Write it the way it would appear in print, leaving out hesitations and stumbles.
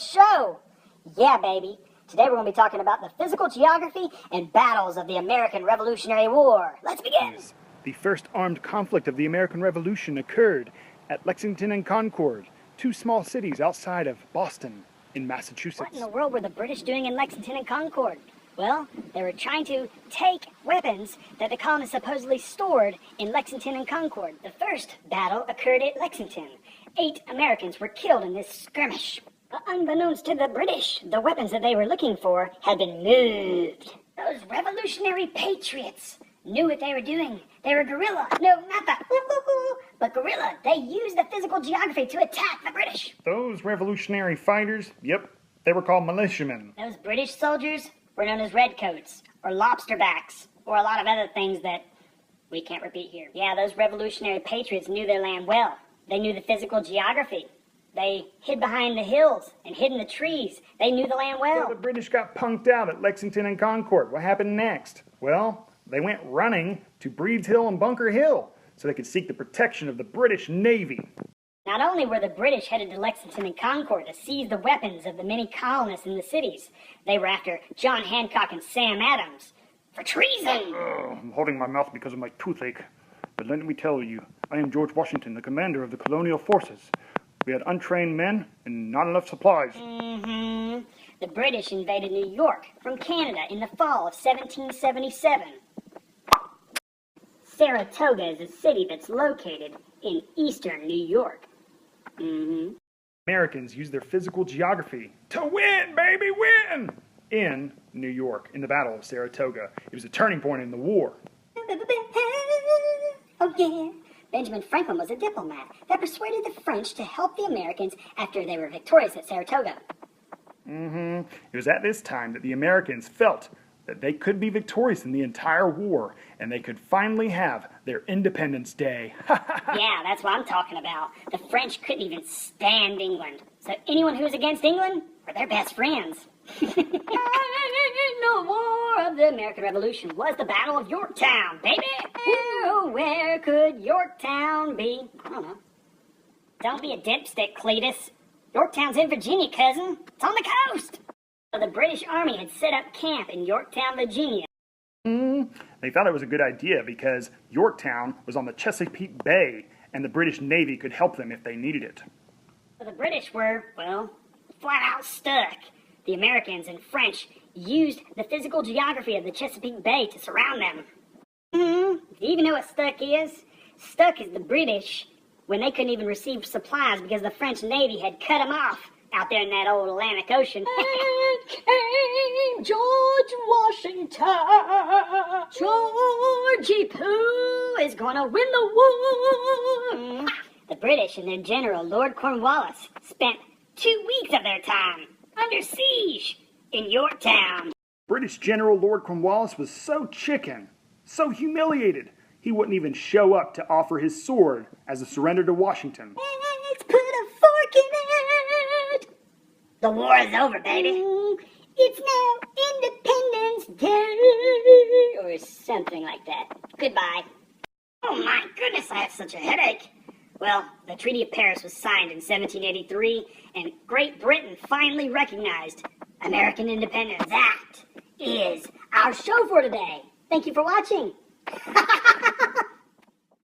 show. Yeah, baby. Today we're going to be talking about the physical geography and battles of the American Revolutionary War. Let's begin. The first armed conflict of the American Revolution occurred at Lexington and Concord, two small cities outside of Boston in Massachusetts. What in the world were the British doing in Lexington and Concord? Well, they were trying to take weapons that the colonists supposedly stored in Lexington and Concord. The first battle occurred at Lexington. 8 Americans were killed in this skirmish. But unbeknownst to the British, the weapons that they were looking for had been moved. Those revolutionary patriots knew what they were doing. They were guerrilla. No, not the but guerrilla. They used the physical geography to attack the British. Those revolutionary fighters, yep, they were called militiamen. Those British soldiers were known as redcoats, or lobsterbacks, or a lot of other things that we can't repeat here. Yeah, those revolutionary patriots knew their land well. They knew the physical geography. They hid behind the hills and hid in the trees. They knew the land well. So the British got punked out at Lexington and Concord. What happened next? Well, they went running to Breed's Hill and Bunker Hill so they could seek the protection of the British Navy. Not only were the British headed to Lexington and Concord to seize the weapons of the many colonists in the cities, they were after John Hancock and Sam Adams for treason. I'm holding my mouth because of my toothache. But let me tell you, I am George Washington, the commander of the colonial forces. We had untrained men and not enough supplies. The British invaded New York from Canada in the fall of 1777. Saratoga is a city that's located in eastern New York. Americans used their physical geography to win, baby, win! In New York, in the Battle of Saratoga. It was a turning point in the war. Oh yeah. Benjamin Franklin was a diplomat that persuaded the French to help the Americans after they were victorious at Saratoga. It was at this time that the Americans felt that they could be victorious in the entire war, and they could finally have their Independence Day. Yeah, that's what I'm talking about. The French couldn't even stand England, so anyone who was against England were their best friends. The war of the American Revolution was the Battle of Yorktown, baby! Where could Yorktown be? I don't know. Don't be a dipstick, Cletus. Yorktown's in Virginia, cousin. It's on the coast. So the British Army had set up camp in Yorktown, Virginia. They thought it was a good idea because Yorktown was on the Chesapeake Bay, and the British Navy could help them if they needed it. So the British were, well, flat out stuck. The Americans and French used the physical geography of the Chesapeake Bay to surround them. Do you even know what stuck is? Stuck is the British when they couldn't even receive supplies because the French Navy had cut them off out there in that old Atlantic Ocean. And came George Washington. Georgie Pooh is gonna win the war. The British and their general, Lord Cornwallis, spent 2 weeks of their time under siege in Yorktown. British General Lord Cornwallis was so chicken, so humiliated, he wouldn't even show up to offer his sword as a surrender to Washington. Let's put a fork in it. The war is over, baby. It's now Independence Day. Or something like that. Goodbye. Oh my goodness, I have such a headache. Well, the Treaty of Paris was signed in 1783, and Great Britain finally recognized American independence. That is our show for today. Thank you for watching.